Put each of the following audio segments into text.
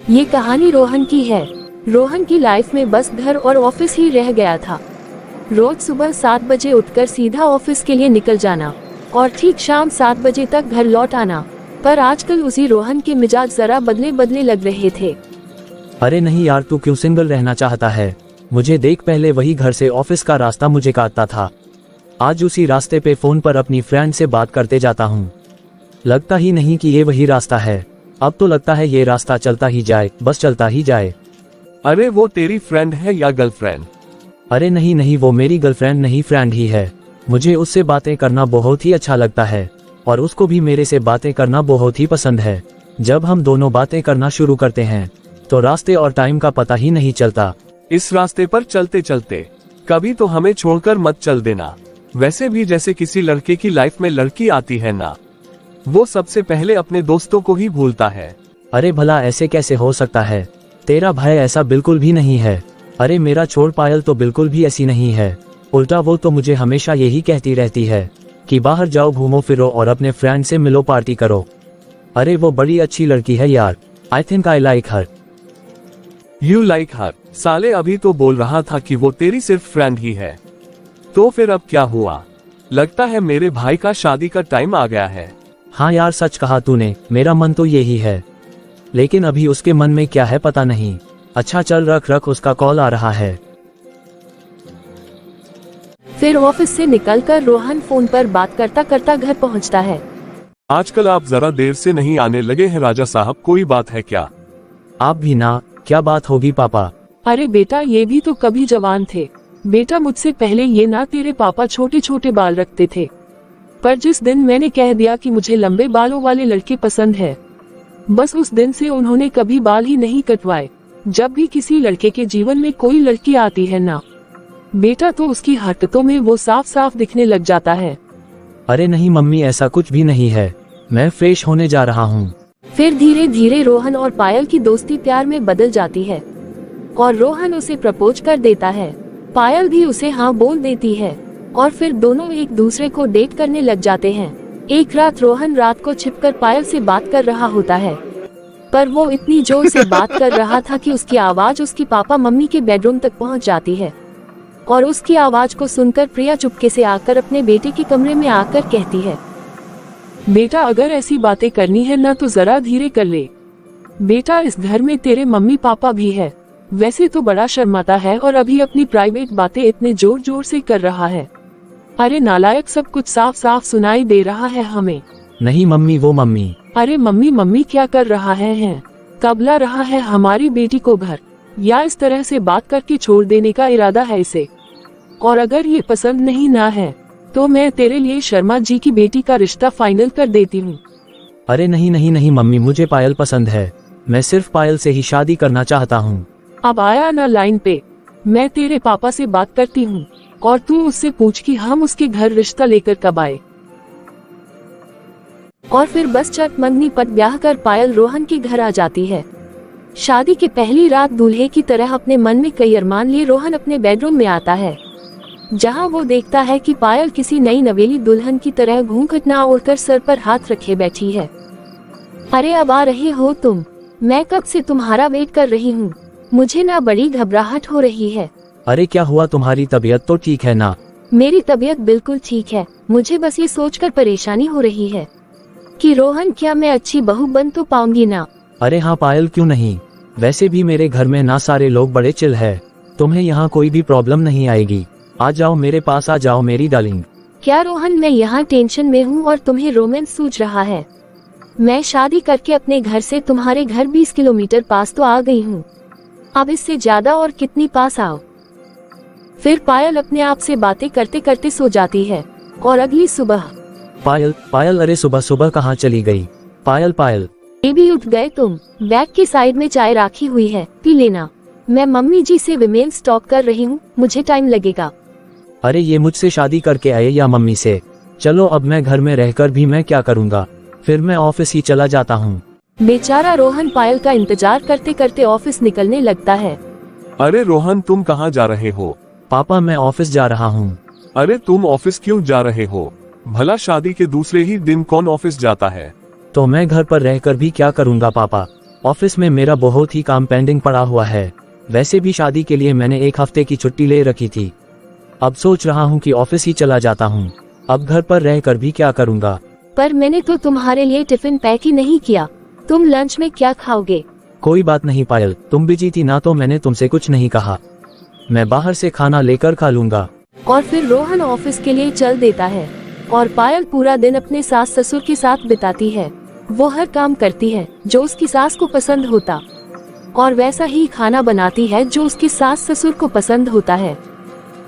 ये कहानी रोहन की है। रोहन की लाइफ में बस घर और ऑफिस ही रह गया था। रोज सुबह 7 बजे उठकर सीधा ऑफिस के लिए निकल जाना और ठीक शाम 7 बजे तक घर लौट आना। पर आजकल उसी रोहन के मिजाज जरा बदले बदले लग रहे थे। अरे नहीं यार, तू क्यों सिंगल रहना चाहता है? मुझे देख, पहले वही घर से ऑफिस का रास्ता मुझे काटता था, आज उसी रास्ते पे फोन पर अपनी फ्रेंड से बात करते जाता हूँ। लगता ही नहीं कि ये वही रास्ता है। अब तो लगता है ये रास्ता चलता ही जाए, बस चलता ही जाए। अरे वो तेरी फ्रेंड है या गर्लफ्रेंड? अरे नहीं नहीं, वो मेरी गर्लफ्रेंड नहीं, फ्रेंड ही है। मुझे उससे बातें करना बहुत ही अच्छा लगता है और उसको भी मेरे से बातें करना बहुत ही पसंद है। जब हम दोनों बातें करना शुरू करते हैं तो रास्ते और टाइम का पता ही नहीं चलता। इस रास्ते पर चलते चलते कभी तो हमें छोड़कर मत चल देना। वैसे भी जैसे किसी लड़के की लाइफ में लड़की आती है ना, वो सबसे पहले अपने दोस्तों को ही भूलता है। अरे भला ऐसे कैसे हो सकता है? तेरा भाई ऐसा बिल्कुल भी नहीं है। अरे मेरा छोड़, पायल तो बिल्कुल भी ऐसी नहीं है। उल्टा वो तो मुझे हमेशा यही कहती रहती है कि बाहर जाओ, घूमो फिरो और अपने फ्रेंड से मिलो, पार्टी करो। अरे वो बड़ी अच्छी लड़की है यार। I think I like her. You like her? साले अभी तो बोल रहा था कि वो तेरी सिर्फ फ्रेंड ही है। तो फिर अब क्या हुआ? लगता है मेरे भाई का शादी का टाइम आ गया है। हाँ यार, सच कहा तूने, मेरा मन तो यही है, लेकिन अभी उसके मन में क्या है पता नहीं। अच्छा चल रख, उसका कॉल आ रहा है। फिर ऑफिस से निकलकर रोहन फोन पर बात करता करता घर पहुंचता है। आजकल आप जरा देर से नहीं आने लगे हैं राजा साहब, कोई बात है क्या? आप भी ना, क्या बात होगी पापा? अरे बेटा, ये भी तो कभी जवान थे। बेटा मुझसे पहले ये ना तेरे पापा छोटे छोटे बाल रखते थे, पर जिस दिन मैंने कह दिया कि मुझे लंबे बालों वाले लड़के पसंद है, बस उस दिन से उन्होंने कभी बाल ही नहीं कटवाए। जब भी किसी लड़के के जीवन में कोई लड़की आती है ना बेटा, तो उसकी हरकतों में वो साफ साफ दिखने लग जाता है। अरे नहीं मम्मी, ऐसा कुछ भी नहीं है, मैं फ्रेश होने जा रहा हूँ। फिर धीरे धीरे रोहन और पायल की दोस्ती प्यार में बदल जाती है और रोहन उसे प्रपोज कर देता है। पायल भी उसे हाँ बोल देती है और फिर दोनों एक दूसरे को डेट करने लग जाते हैं। एक रात रोहन रात को छिपकर पायल से बात कर रहा होता है, पर वो इतनी जोर से बात कर रहा था कि उसकी आवाज उसकी पापा मम्मी के बेडरूम तक पहुंच जाती है और उसकी आवाज को सुनकर प्रिया चुपके से आकर अपने बेटे के कमरे में आकर कहती है, बेटा अगर ऐसी बातें करनी है ना तो जरा धीरे कर ले। बेटा इस घर में तेरे मम्मी पापा भी है, वैसे तो बड़ा शर्माता है और अभी अपनी प्राइवेट बातें इतने जोर जोर से कर रहा है। अरे नालायक, सब कुछ साफ साफ सुनाई दे रहा है हमें। नहीं मम्मी, वो मम्मी। अरे मम्मी मम्मी क्या कर रहा है? कब ला रहा है हमारी बेटी को घर, या इस तरह से बात करके छोड़ देने का इरादा है इसे? और अगर ये पसंद नहीं ना है तो मैं तेरे लिए शर्मा जी की बेटी का रिश्ता फाइनल कर देती हूँ। अरे नहीं नहीं नहीं मम्मी, मुझे पायल पसंद है, मैं सिर्फ पायल से ही शादी करना चाहता हूँ। अब आया ना लाइन पे, मैं तेरे पापा से बात करती हूँ और तू उससे पूछ कि हम उसके घर रिश्ता लेकर कब आए। और फिर बस चट मंगनी पट ब्याह कर पायल रोहन के घर आ जाती है। शादी की पहली रात दूल्हे की तरह अपने मन में कई अरमान लिए रोहन अपने बेडरूम में आता है, जहां वो देखता है कि पायल किसी नई नवेली दुल्हन की तरह घूंघट ना ओढ़कर सर पर हाथ रखे बैठी है। अरे अब आ रहे हो तुम? मैं कब से तुम्हारा वेट कर रही हूँ, मुझे ना बड़ी घबराहट हो रही है। अरे क्या हुआ, तुम्हारी तबीयत तो ठीक है ना? मेरी तबीयत बिल्कुल ठीक है, मुझे बस ये सोचकर परेशानी हो रही है कि रोहन क्या मैं अच्छी बहू बन तो पाऊंगी ना? अरे हाँ पायल, क्यों नहीं, वैसे भी मेरे घर में ना सारे लोग बड़े चिल है, तुम्हें यहाँ कोई भी प्रॉब्लम नहीं आएगी। आ जाओ मेरे पास, आ जाओ मेरी डार्लिंग। क्या रोहन, मैं यहाँ टेंशन में हूँ और तुम्हें रोमांस सूझ रहा है? मैं शादी करके अपने घर से तुम्हारे घर 20 किलोमीटर पास तो आ गई हूँ, अब इससे ज्यादा और कितनी पास आओ। फिर पायल अपने आप से बातें करते करते सो जाती है और अगली सुबह पायल पायल, अरे सुबह सुबह कहाँ चली गई? पायल पायल, ये भी उठ गए तुम? बैग के साइड में चाय रखी हुई है, पी लेना। मैं मम्मी जी से विमेन स्टॉक कर रही हूँ, मुझे टाइम लगेगा। अरे ये मुझसे शादी करके आए या मम्मी से? चलो अब मैं घर में रहकर भी मैं क्या करूँगा, फिर मैं ऑफिस ही चला जाता हूँ। बेचारा रोहन पायल का इंतजार करते करते ऑफिस निकलने लगता है। अरे रोहन, तुम कहाँ जा रहे हो? पापा मैं ऑफिस जा रहा हूँ। अरे तुम ऑफिस क्यों जा रहे हो? भला शादी के दूसरे ही दिन कौन ऑफिस जाता है? तो मैं घर पर रहकर भी क्या करूँगा पापा, ऑफिस में मेरा बहुत ही काम पेंडिंग पड़ा हुआ है। वैसे भी शादी के लिए मैंने 1 हफ्ते की छुट्टी ले रखी थी। अब सोच रहा हूँ कि ऑफिस ही चला जाता हूँ। अब घर पर रहकर भी क्या करूँगा। पर मैंने तो तुम्हारे लिए टिफिन पैक ही नहीं किया। तुम लंच में क्या खाओगे? कोई बात नहीं पायल, तुम बिजी थी ना तो मैंने तुमसे कुछ नहीं कहा। मैं बाहर से खाना लेकर खा लूंगा। और फिर रोहन ऑफिस के लिए चल देता है और पायल पूरा दिन अपने सास ससुर के साथ बिताती है। वो हर काम करती है जो उसकी सास को पसंद होता और वैसा ही खाना बनाती है जो उसकी सास ससुर को पसंद होता है,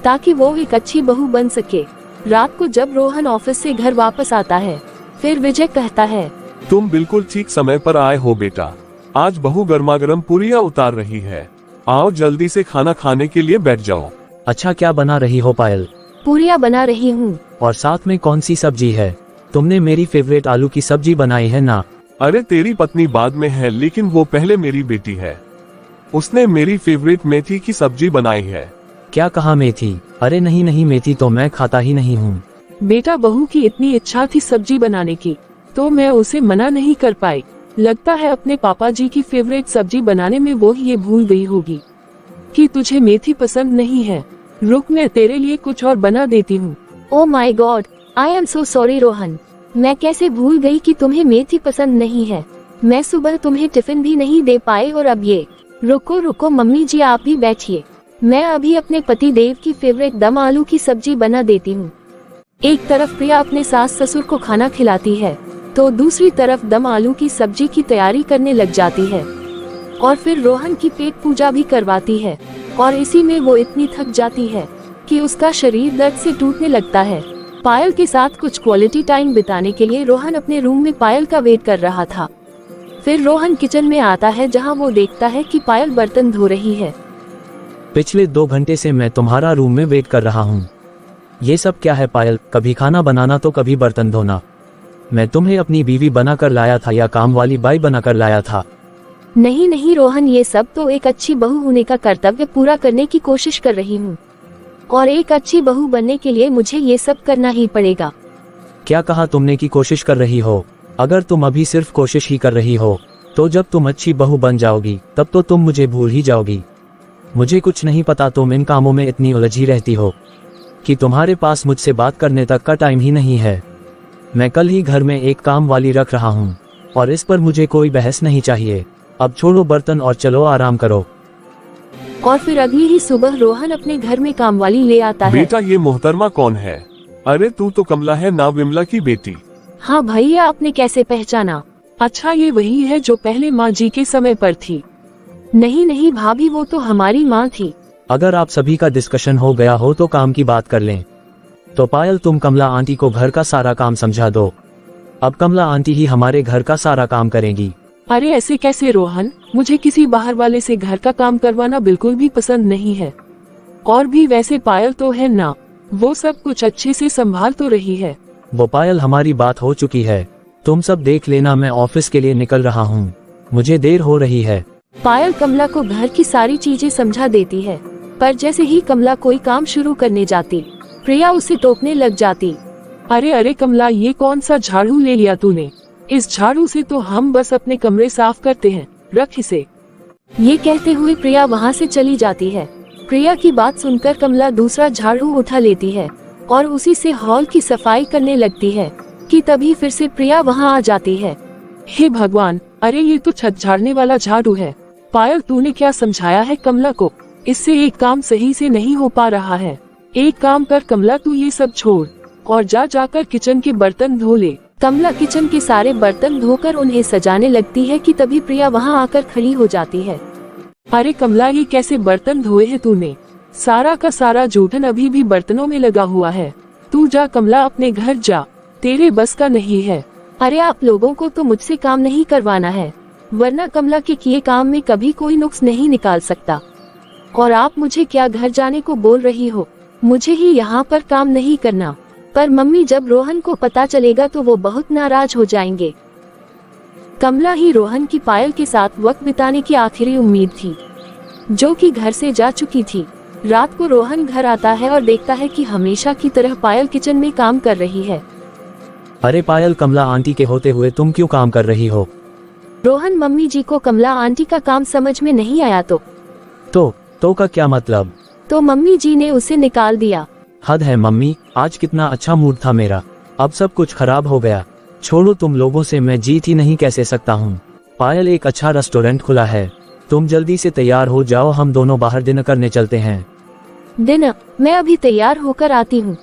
ताकि वो एक अच्छी बहू बन सके। रात को जब रोहन ऑफिस से घर वापस आता है, फिर विजय कहता है, तुम बिल्कुल ठीक समय पर आए हो बेटा। आज बहू गर्मागर्म पूरियां उतार रही है। आओ जल्दी से खाना खाने के लिए बैठ जाओ। अच्छा, क्या बना रही हो पायल? पूरियां बना रही हूँ। और साथ में कौन सी सब्जी है? तुमने मेरी फेवरेट आलू की सब्जी बनाई है ना? अरे तेरी पत्नी बाद में है, लेकिन वो पहले मेरी बेटी है। उसने मेरी फेवरेट मेथी की सब्जी बनाई है। क्या कहा, मेथी? अरे नहीं नहीं, मेथी तो मैं खाता ही नहीं हूँ। बेटा, बहू की इतनी इच्छा थी सब्जी बनाने की तो मैं उसे मना नहीं कर पाई। लगता है अपने पापा जी की फेवरेट सब्जी बनाने में वो ये भूल गई होगी कि तुझे मेथी पसंद नहीं है। रुक, मैं तेरे लिए कुछ और बना देती हूँ। Oh my God, I am so sorry Rohan. मैं कैसे भूल गई कि तुम्हें मेथी पसंद नहीं है। मैं सुबह तुम्हें टिफिन भी नहीं दे पाई और अब ये। रुको रुको मम्मी जी, आप भी बैठिए। मैं अभी अपने पति देव की फेवरेट दम आलू की सब्जी बना देती हूँ। एक तरफ प्रिया अपने सास ससुर को खाना खिलाती है तो दूसरी तरफ दम आलू की सब्जी की तैयारी करने लग जाती है और फिर रोहन की पेट पूजा भी करवाती है। और इसी में वो इतनी थक जाती है कि उसका शरीर दर्द से टूटने लगता है। पायल के साथ कुछ क्वालिटी टाइम बिताने के लिए रोहन अपने रूम में पायल का वेट कर रहा था। फिर रोहन किचन में आता है जहां वो देखता है कि पायल बर्तन धो रही है। पिछले 2 घंटे से मैं तुम्हारा रूम में वेट कर रहा हूँ। ये सब क्या है पायल? कभी खाना बनाना तो कभी बर्तन धोना। मैं तुम्हें अपनी बीवी बनाकर लाया था या काम वाली बाई बनाकर लाया था? नहीं नहीं रोहन, ये सब तो एक अच्छी बहू होने का कर्तव्य पूरा करने की कोशिश कर रही हूँ और एक अच्छी बहू बनने के लिए मुझे ये सब करना ही पड़ेगा। क्या कहा तुमने कि कोशिश कर रही हो? अगर तुम अभी सिर्फ कोशिश ही कर रही हो तो जब तुम अच्छी बहू बन जाओगी तब तो तुम मुझे भूल ही जाओगी। मुझे कुछ नहीं पता, तुम इन कामों में इतनी उलझी रहती हो कि तुम्हारे पास मुझसे बात करने तक का टाइम ही नहीं है। मैं कल ही घर में एक काम वाली रख रहा हूँ और इस पर मुझे कोई बहस नहीं चाहिए। अब छोड़ो बर्तन और चलो आराम करो। और फिर अगली ही सुबह रोहन अपने घर में कामवाली ले आता है। बेटा, ये मोहतरमा कौन है? अरे तू तो कमला है ना, विमला की बेटी। हाँ भैया, आपने कैसे पहचाना? अच्छा, ये वही है जो पहले माँ जी के समय पर थी। नहीं नहीं भाभी, वो तो हमारी माँ थी। अगर आप सभी का डिस्कशन हो गया हो तो काम की बात कर लें। तो पायल, तुम कमला आंटी को घर का सारा काम समझा दो। अब कमला आंटी ही हमारे घर का सारा काम करेंगी। अरे ऐसे कैसे रोहन? मुझे किसी बाहर वाले से घर का काम करवाना बिल्कुल भी पसंद नहीं है। और भी वैसे पायल तो है ना, वो सब कुछ अच्छे से संभाल तो रही है। वो पायल, हमारी बात हो चुकी है, तुम सब देख लेना। मैं ऑफिस के लिए निकल रहा हूँ, मुझे देर हो रही है। पायल कमला को घर की सारी चीजें समझा देती है, पर जैसे ही कमला कोई काम शुरू करने जाती, प्रिया उसे टोकने लग जाती। अरे अरे कमला, ये कौन सा झाड़ू ले लिया तूने? इस झाड़ू से तो हम बस अपने कमरे साफ करते हैं, रख इसे। ये कहते हुए प्रिया वहाँ से चली जाती है। प्रिया की बात सुनकर कमला दूसरा झाड़ू उठा लेती है और उसी से हॉल की सफाई करने लगती है कि तभी फिर से प्रिया वहाँ आ जाती है। हे भगवान, अरे ये तो छत झाड़ने वाला झाड़ू है। पायल, तूने क्या समझाया है कमला को? इससे एक काम सही से नहीं हो पा रहा है। एक काम कर कमला, तू ये सब छोड़ और जाकर किचन के बर्तन धो ले। कमला किचन के सारे बर्तन धोकर उन्हें सजाने लगती है कि तभी प्रिया वहां आकर खड़ी हो जाती है। अरे कमला, ये कैसे बर्तन धोए हैं तूने? सारा का सारा जूठन अभी भी बर्तनों में लगा हुआ है। तू जा कमला, अपने घर जा, तेरे बस का नहीं है। अरे आप लोगों को तो मुझसे काम नहीं करवाना है, वरना कमला के किए काम में कभी कोई नुक्स नहीं निकाल सकता। और आप मुझे क्या घर जाने को बोल रही हो? मुझे ही यहाँ पर काम नहीं करना। पर मम्मी, जब रोहन को पता चलेगा तो वो बहुत नाराज हो जाएंगे। कमला ही रोहन की पायल के साथ वक्त बिताने की आखिरी उम्मीद थी, जो कि घर से जा चुकी थी। रात को रोहन घर आता है और देखता है कि हमेशा की तरह पायल किचन में काम कर रही है। अरे पायल, कमला आंटी के होते हुए तुम क्यों काम कर रही हो? रोहन, मम्मी जी को कमला आंटी का काम समझ में नहीं आया तो का क्या मतलब? तो मम्मी जी ने उसे निकाल दिया। हद है मम्मी, आज कितना अच्छा मूड था मेरा, अब सब कुछ खराब हो गया। छोड़ो, तुम लोगों से मैं जीत ही नहीं कैसे सकता हूँ। पायल, एक अच्छा रेस्टोरेंट खुला है, तुम जल्दी से तैयार हो जाओ, हम दोनों बाहर डिनर करने चलते हैं। डिनर? मैं अभी तैयार होकर आती हूँ।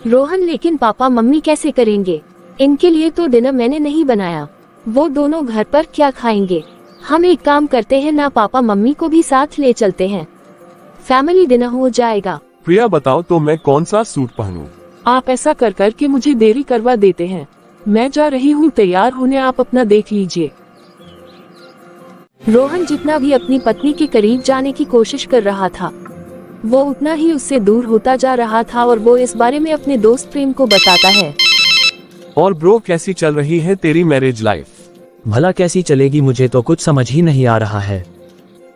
रोहन, लेकिन पापा मम्मी कैसे करेंगे? इनके लिए तो डिनर मैंने नहीं बनाया, वो दोनों घर पर क्या खाएंगे? हम एक काम करते हैं ना, पापा मम्मी को भी साथ ले चलते हैं, फैमिली डिनर हो जाएगा। प्रिया, बताओ तो मैं कौन सा सूट पहनूं? आप ऐसा कर कर के मुझे देरी करवा देते हैं। मैं जा रही हूँ तैयार होने, आप अपना देख लीजिए। रोहन जितना भी अपनी पत्नी के करीब जाने की कोशिश कर रहा था, वो उतना ही उससे दूर होता जा रहा था और वो इस बारे में अपने दोस्त प्रेम को बताता है। और ब्रो, कैसी चल रही है तेरी मैरिज लाइफ? भला कैसी चलेगी, मुझे तो कुछ समझ ही नहीं आ रहा है।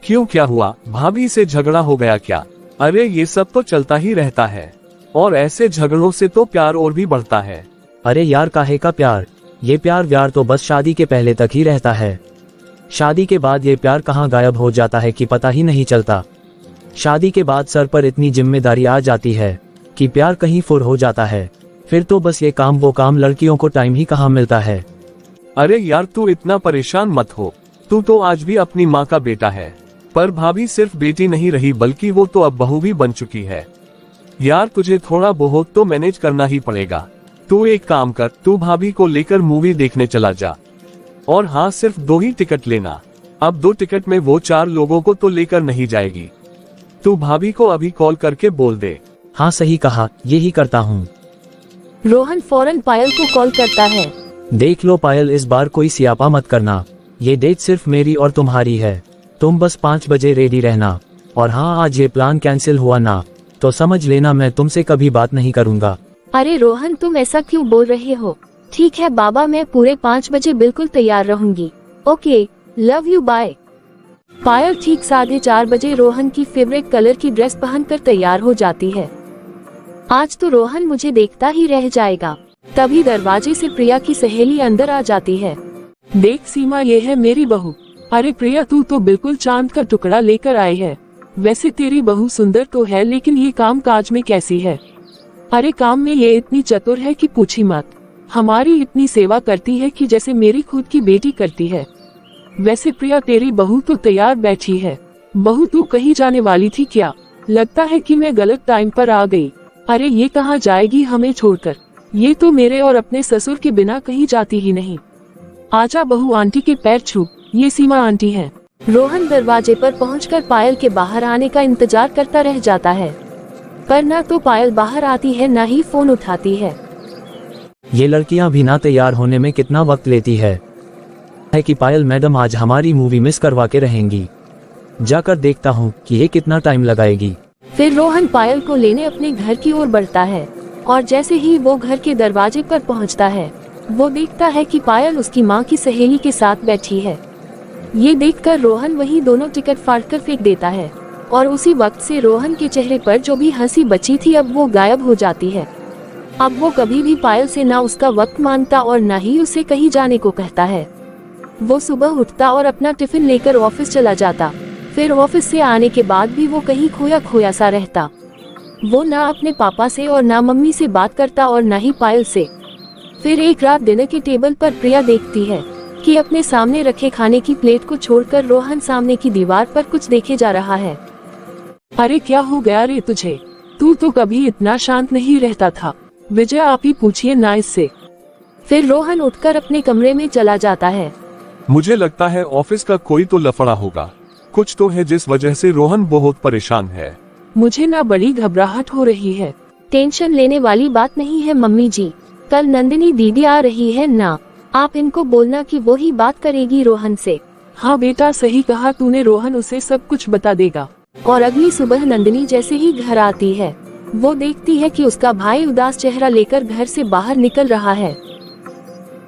क्यों, क्या हुआ? भाभी से झगड़ा हो गया क्या? अरे ये सब तो चलता ही रहता है, और ऐसे झगड़ों से तो प्यार और भी बढ़ता है। अरे यार, काहे का प्यार? ये प्यार व्यार तो बस शादी के पहले तक ही रहता है। शादी के बाद ये प्यार कहाँ गायब हो जाता है कि पता ही नहीं चलता। शादी के बाद सर पर इतनी जिम्मेदारी आ जाती है कि प्यार कहीं फुर हो जाता है। फिर तो बस ये काम वो काम, लड़कियों को टाइम ही कहाँ मिलता है। अरे यार, तू इतना परेशान मत हो, तू तो आज भी अपनी माँ का बेटा है, पर भाभी सिर्फ बेटी नहीं रही बल्कि वो तो अब बहू भी बन चुकी है। यार, तुझे थोड़ा बहुत तो मैनेज करना ही पड़ेगा। तू एक काम कर, तू भाभी को लेकर मूवी देखने चला जा, और हाँ, सिर्फ 2 ही टिकट लेना। अब 2 टिकट में वो 4 लोगों को तो लेकर नहीं जाएगी। तू भाभी को अभी कॉल करके बोल दे। हाँ, सही कहा, यही करता हूँ। रोहन फौरन पायल को कॉल करता है। देख लो पायल, इस बार कोई सियापा मत करना, ये डेट सिर्फ मेरी और तुम्हारी है। तुम बस 5 बजे रेडी रहना, और हाँ, आज ये प्लान कैंसिल हुआ ना तो समझ लेना मैं तुमसे कभी बात नहीं करूँगा। अरे रोहन, तुम ऐसा क्यों बोल रहे हो? ठीक है बाबा, मैं पूरे 5 बजे बिल्कुल तैयार रहूंगी। Okay, love you, bye. Payal ठीक 4:30 बजे रोहन की फेवरेट कलर की ड्रेस पहनकर तैयार हो जाती है। आज तो रोहन मुझे देखता ही रह जाएगा। तभी दरवाजे से प्रिया की सहेली अंदर आ जाती है। देख सीमा, ये है मेरी बहू। अरे प्रिया, तू तो बिल्कुल चांद का टुकड़ा लेकर आई है। वैसे तेरी बहू सुंदर तो है, लेकिन ये काम काज में कैसी है? अरे काम में ये इतनी चतुर है कि पूछी मत। हमारी इतनी सेवा करती है कि जैसे मेरी खुद की बेटी करती है। वैसे प्रिया, तेरी बहू तो तैयार बैठी है। बहू, तू कहीं जाने वाली थी क्या? लगता है कि मैं गलत टाइम पर आ गई। अरे ये कहाँ जाएगी हमें छोड़कर? ये तो मेरे और अपने ससुर के बिना कहीं जाती ही नहीं। आजा बहू, आंटी के पैर छू, ये सीमा आंटी है। रोहन दरवाजे पर पहुंचकर पायल के बाहर आने का इंतजार करता रह जाता है, पर ना तो पायल बाहर आती है ना ही फोन उठाती है। ये लड़कियां भी ना तैयार होने में कितना वक्त लेती है कि पायल मैडम आज हमारी मूवी मिस करवा के रहेंगी। जाकर देखता हूँ कि ये कितना टाइम लगाएगी। फिर रोहन पायल को लेने अपने घर की ओर बढ़ता है, और जैसे ही वो घर के दरवाजे पर पहुंचता है, वो देखता है कि पायल उसकी माँ की सहेली के साथ बैठी है। ये देखकर रोहन वही दोनों टिकट फाड़कर फेंक देता है, और उसी वक्त से रोहन के चेहरे पर जो भी हंसी बची थी अब वो गायब हो जाती है। अब वो कभी भी पायल से ना उसका वक्त मांगता और ना ही उसे कहीं जाने को कहता है। वो सुबह उठता और अपना टिफिन लेकर ऑफिस चला जाता। फिर ऑफिस से आने के बाद भी वो कहीं खोया खोया सा रहता। वो ना अपने पापा से और ना मम्मी से बात करता और ना ही पायल से। फिर एक रात डिनर के टेबल पर प्रिया देखती है कि अपने सामने रखे खाने की प्लेट को छोड़कर रोहन सामने की दीवार पर कुछ देखे जा रहा है। अरे क्या हो गया रे तुझे? तू तो कभी इतना शांत नहीं रहता था। विजय, आप ही पूछिए ना इससे। फिर रोहन उठकर अपने कमरे में चला जाता है। मुझे लगता है ऑफिस का कोई तो लफड़ा होगा, कुछ तो है जिस वजह से रोहन बहुत परेशान है। मुझे ना बड़ी घबराहट हो रही है। टेंशन लेने वाली बात नहीं है मम्मी जी, कल नंदिनी दीदी आ रही है ना, आप इनको बोलना कि वो ही बात करेगी रोहन से। हाँ बेटा, सही कहा तूने, रोहन उसे सब कुछ बता देगा। और अगली सुबह नंदिनी जैसे ही घर आती है, वो देखती है कि उसका भाई उदास चेहरा लेकर घर से बाहर निकल रहा है।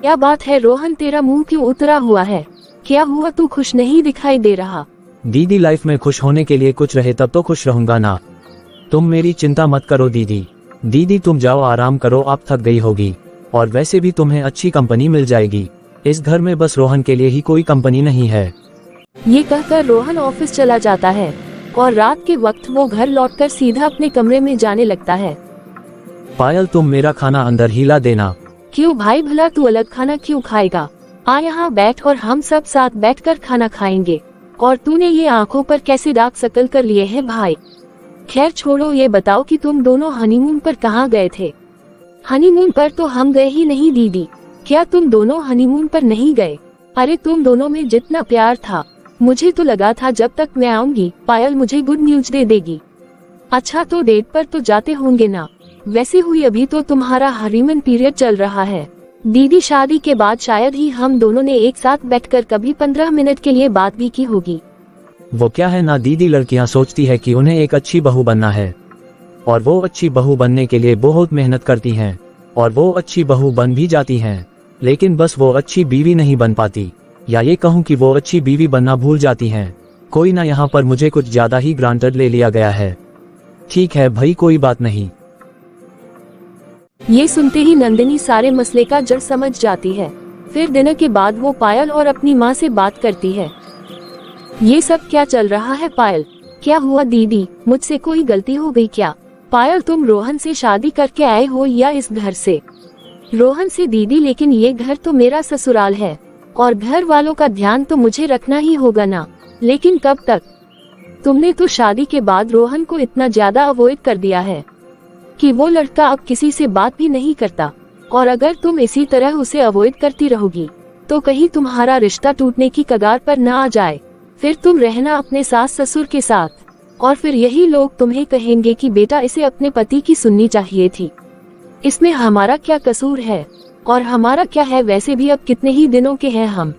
क्या बात है रोहन, तेरा मुंह क्यों उतरा हुआ है? क्या हुआ, तू खुश नहीं दिखाई दे रहा? दीदी, लाइफ में खुश होने के लिए कुछ रहे तब तो खुश रहूंगा ना। तुम मेरी चिंता मत करो दीदी। दीदी तुम जाओ आराम करो, आप थक गई होगी, और वैसे भी तुम्हें अच्छी कंपनी मिल जाएगी। इस घर में बस रोहन के लिए ही कोई कंपनी नहीं है। ये कहकर रोहन ऑफिस चला जाता है और रात के वक्त वो घर लौटकर सीधा अपने कमरे में जाने लगता है। पायल तुम मेरा खाना अंदर ही ला देना। क्यों भाई, भला तू अलग खाना क्यों खाएगा? आ यहाँ बैठ और हम सब साथ बैठकर खाना खाएंगे। और तूने ये आंखों पर कैसे दाग शकल कर लिए हैं भाई? खैर छोड़ो, ये बताओ कि तुम दोनों हनीमून पर कहाँ गए थे? हनीमून पर तो हम गए ही नहीं दीदी। क्या तुम दोनों हनीमून पर नहीं गए? अरे तुम दोनों में जितना प्यार था, मुझे तो लगा था जब तक मैं आऊंगी पायल मुझे गुड न्यूज दे देगी। अच्छा तो डेट पर तो जाते होंगे ना? वैसे हुई अभी तो तुम्हारा हनीमून पीरियड चल रहा है दीदी। शादी के बाद शायद ही हम दोनों ने एक साथ बैठकर कभी 15 मिनट के लिए बात भी की होगी। वो क्या है ना दीदी, लड़कियां सोचती है कि उन्हें एक अच्छी बहू बनना है और वो अच्छी बहू बनने के लिए बहुत मेहनत करती हैं और वो अच्छी बहू बन भी जाती हैं, लेकिन बस वो अच्छी बीवी नहीं बन पाती, या ये कहूँ कि वो अच्छी बीवी बनना भूल जाती हैं। कोई ना, यहाँ पर मुझे कुछ ज्यादा ही ग्रांटेड ले लिया गया है। ठीक है भाई, कोई बात नहीं। ये सुनते ही नंदिनी सारे मसले का जड़ समझ जाती है। फिर दिनों के बाद वो पायल और अपनी माँ से बात करती है। ये सब क्या चल रहा है पायल? क्या हुआ दीदी, मुझसे कोई गलती हो गई क्या? पायल तुम रोहन से शादी करके आए हो या इस घर से? रोहन से दीदी, लेकिन ये घर तो मेरा ससुराल है और घर वालों का ध्यान तो मुझे रखना ही होगा ना। लेकिन कब तक? तुमने तो शादी के बाद रोहन को इतना ज्यादा अवॉइड कर दिया है कि वो लड़का अब किसी से बात भी नहीं करता। और अगर तुम इसी तरह उसे अवॉइड करती रहोगी तो कहीं तुम्हारा रिश्ता टूटने की कगार पर न आ जाए। फिर तुम रहना अपने सास ससुर के साथ और फिर यही लोग तुम्हें कहेंगे कि बेटा इसे अपने पति की सुननी चाहिए थी। इसमें हमारा क्या कसूर है और हमारा क्या है? वैसे भी अब कितने ही दिनों के हैं हम।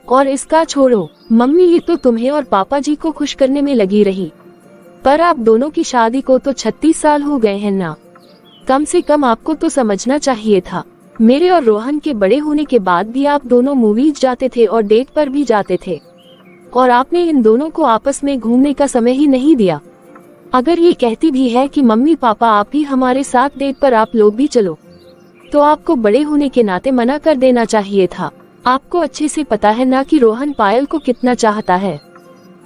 और इसका छोड़ो मम्मी, ये तो तुम्हें और पापा जी को खुश करने में लगी रही, पर आप दोनों की शादी को तो 36 साल हो गए हैं ना। कम से कम आपको तो समझना चाहिए था। मेरे और रोहन के बड़े होने के बाद भी आप दोनों मूवीज जाते थे और डेट पर भी जाते थे और आपने इन दोनों को आपस में घूमने का समय ही नहीं दिया। अगर ये कहती भी है कि मम्मी पापा आप भी हमारे साथ डेट पर आप लोग भी चलो, तो आपको बड़े होने के नाते मना कर देना चाहिए था। आपको अच्छे से पता है ना कि रोहन पायल को कितना चाहता है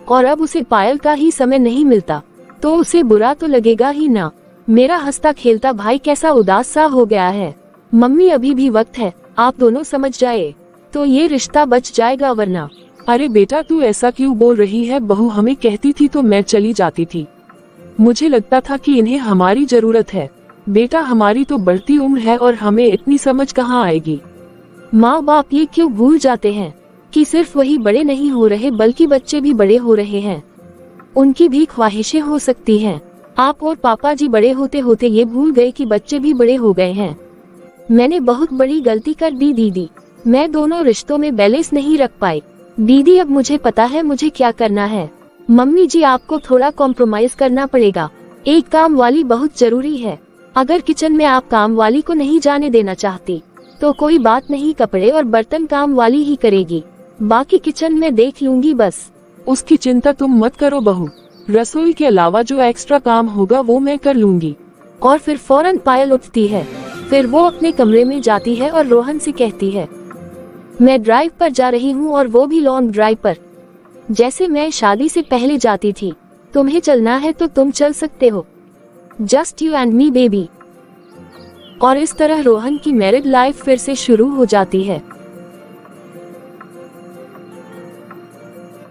और अब उसे पायल का ही समय नहीं मिलता तो उसे बुरा तो लगेगा ही ना। मेरा हंसता खेलता भाई कैसा उदास सा हो गया है। मम्मी अभी भी वक्त है, आप दोनों समझ जाए तो ये रिश्ता बच जाएगा, वरना। अरे बेटा तू ऐसा क्यों बोल रही है? बहू हमें कहती थी तो मैं चली जाती थी। मुझे लगता था कि इन्हें हमारी जरूरत है। बेटा हमारी तो बढ़ती उम्र है और हमें इतनी समझ कहाँ आएगी। माँ बाप ये क्यों भूल जाते हैं कि सिर्फ वही बड़े नहीं हो रहे बल्कि बच्चे भी बड़े हो रहे हैं। उनकी भी ख्वाहिशें हो सकती हैं। आप और पापा जी बड़े होते होते ये भूल गए कि बच्चे भी बड़े हो गए हैं। मैंने बहुत बड़ी गलती कर दी दीदी। मैं दोनों रिश्तों में बैलेंस नहीं रख पाई दीदी। अब मुझे पता है मुझे क्या करना है। मम्मी जी आपको थोड़ा कॉम्प्रोमाइज करना पड़ेगा। एक काम वाली बहुत जरूरी है। अगर किचन में आप काम वाली को नहीं जाने देना चाहती तो कोई बात नहीं, कपड़े और बर्तन काम वाली ही करेगी, बाकी किचन में देख लूंगी बस। उसकी चिंता तुम मत करो बहू, रसोई के अलावा जो एक्स्ट्रा काम होगा वो मैं कर लूंगी। और फिर फौरन पायल उठती है। फिर वो अपने कमरे में जाती है और रोहन से कहती है, मैं ड्राइव पर जा रही हूँ और वो भी लॉन्ग ड्राइव पर, जैसे मैं शादी से पहले जाती थी। तुम्हें चलना है तो तुम चल सकते हो, just you and me baby. और इस तरह रोहन की मैरिड लाइफ फिर से शुरू हो जाती है।